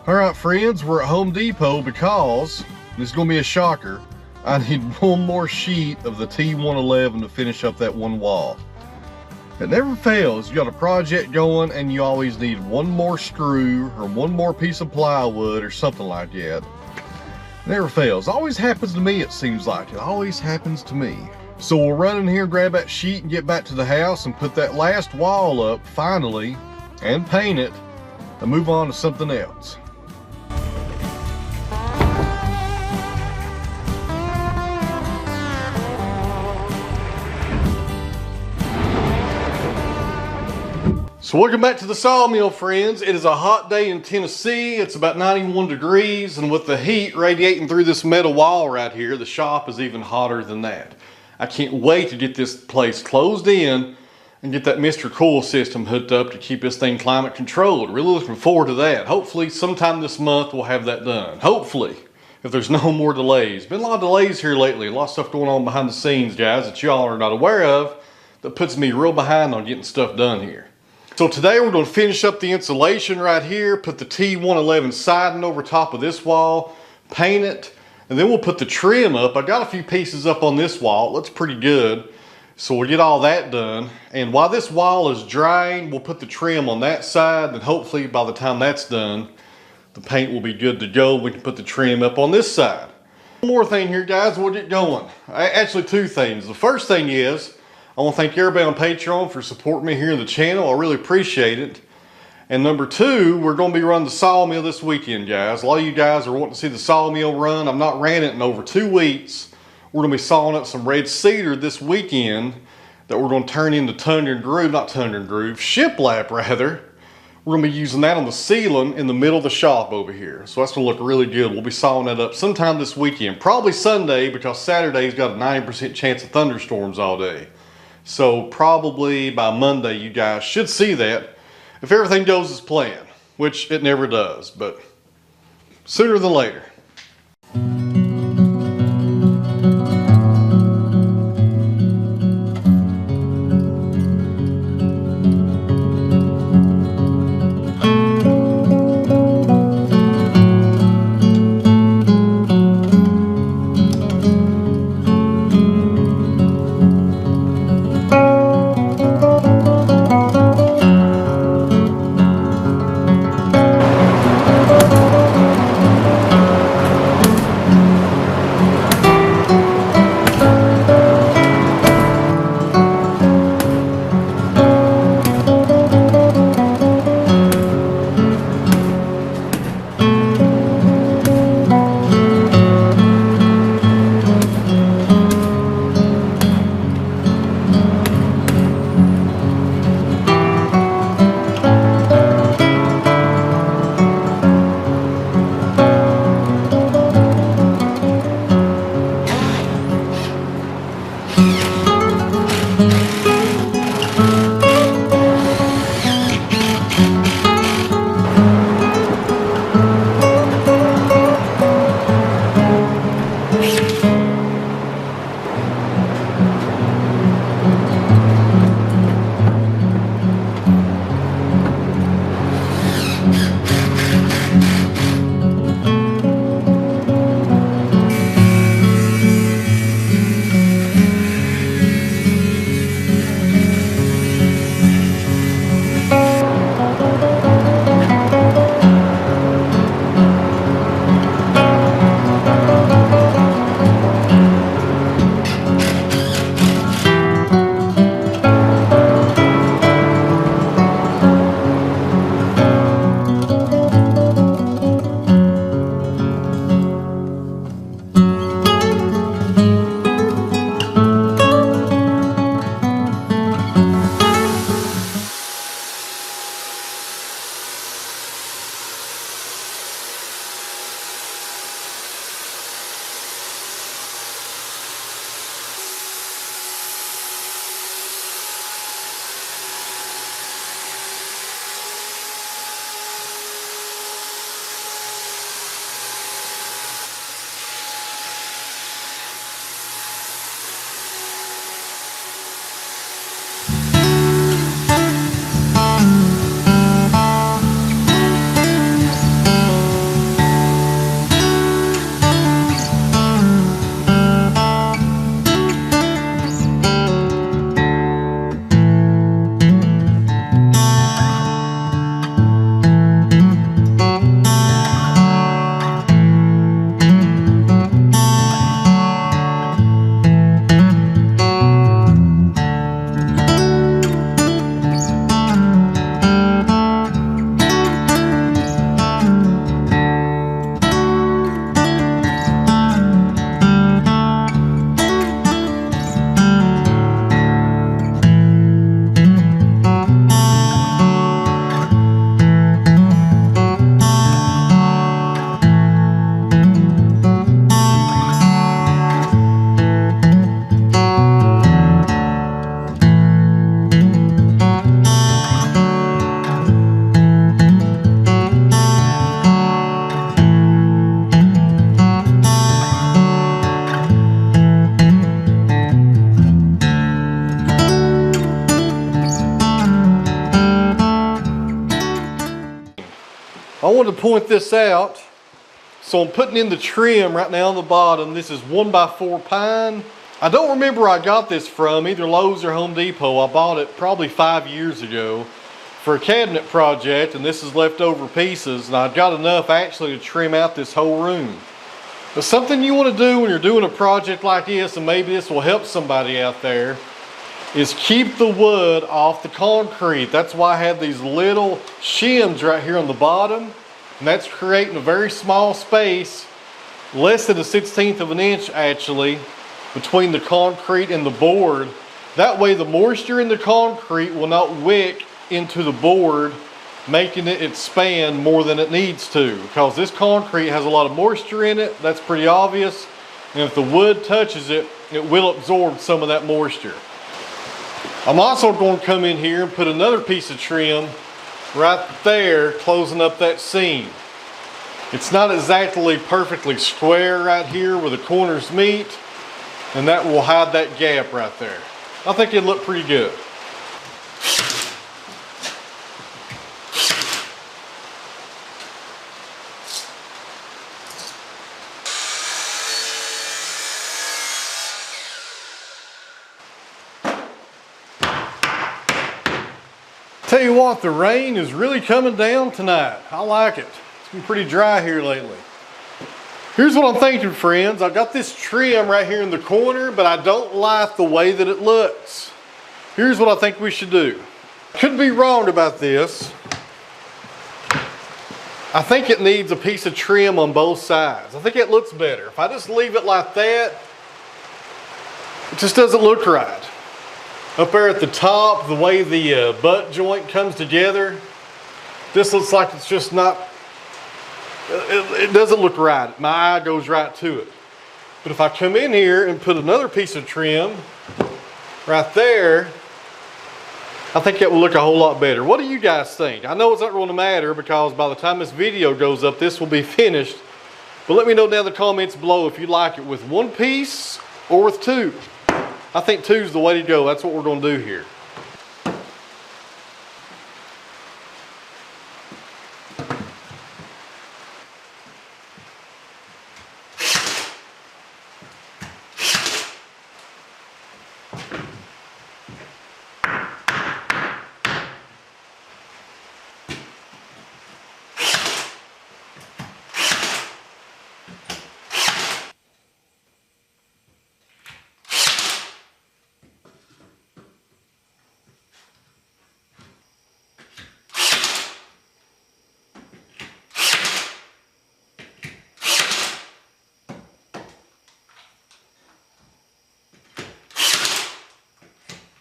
Alright friends, we're at Home Depot because, this is going to be a shocker, I need one more sheet of the T111 to finish up that one wall. It never fails. You got a project going and you always need one more screw or one more piece of plywood or something like that. It never fails. Always happens to me, it seems like. It always happens to me. So we'll run in here, grab that sheet and get back to the house and put that last wall up finally and paint it and move on to something else. So welcome back to the Sawmill, friends. It is a hot day in Tennessee. It's about 91 degrees, and with the heat radiating through this metal wall right here, the shop is even hotter than that. I can't wait to get this place closed in and get that Mr. Cool system hooked up to keep this thing climate controlled. Really looking forward to that. Hopefully sometime this month we'll have that done. Hopefully, if there's no more delays. Been a lot of delays here lately. A lot of stuff going on behind the scenes, guys, that y'all are not aware of, that puts me real behind on getting stuff done here. So today we're going to finish up the insulation right here, put the T111 siding over top of this wall, paint it, and then we'll put the trim up. I got a few pieces up on this wall. It looks pretty good. So we'll get all that done. And while this wall is drying, we'll put the trim on that side, and hopefully by the time that's done, the paint will be good to go. We can put the trim up on this side. One more thing here, guys, we'll get going. Actually, two things. The first thing is, I want to thank everybody on Patreon for supporting me here in the channel. I really appreciate it. And number two, we're going to be running the Sawmill this weekend, guys. A lot of you guys are wanting to see the Sawmill run. I've not ran it in over 2 weeks. We're going to be sawing up some red cedar this weekend that we're going to turn into shiplap rather. We're going to be using that on the ceiling in the middle of the shop over here. So that's going to look really good. We'll be sawing that up sometime this weekend. Probably Sunday, because Saturday's got a 90% chance of thunderstorms all day. So probably by Monday you guys should see that if everything goes as planned, which it never does, but sooner than later. wanted to point this out. So I'm putting in the trim right now on the bottom. This is 1x4 pine. I don't remember where I got this from, either Lowe's or Home Depot. I bought it probably 5 years ago for a cabinet project, and this is leftover pieces, and I've got enough actually to trim out this whole room. But something you want to do when you're doing a project like this, and maybe this will help somebody out there, is keep the wood off the concrete. That's why I have these little shims right here on the bottom, and that's creating a very small space, less than 1/16 of an inch actually, between the concrete and the board. That way the moisture in the concrete will not wick into the board, making it expand more than it needs to, because this concrete has a lot of moisture in it. That's pretty obvious, and if the wood touches it, it will absorb some of that moisture. I'm also going to come in here and put another piece of trim right there, closing up that seam. It's not exactly perfectly square right here where the corners meet, and that will hide that gap right there. I think it'd look pretty good. Tell you what, the rain is really coming down tonight. I like it. It's been pretty dry here lately. Here's what I'm thinking, friends. I've got this trim right here in the corner, but I don't like the way that it looks. Here's what I think we should do. Could be wrong about this. I think it needs a piece of trim on both sides. I think it looks better. If I just leave it like that, it just doesn't look right. Up there at the top, the way the butt joint comes together, this looks like it's just not, it doesn't look right. My eye goes right to it. But if I come in here and put another piece of trim right there, I think it will look a whole lot better. What do you guys think? I know it's not going to matter because by the time this video goes up, this will be finished. But let me know down in the comments below if you like it with one piece or with two. I think two's the way to go. That's what we're going to do here.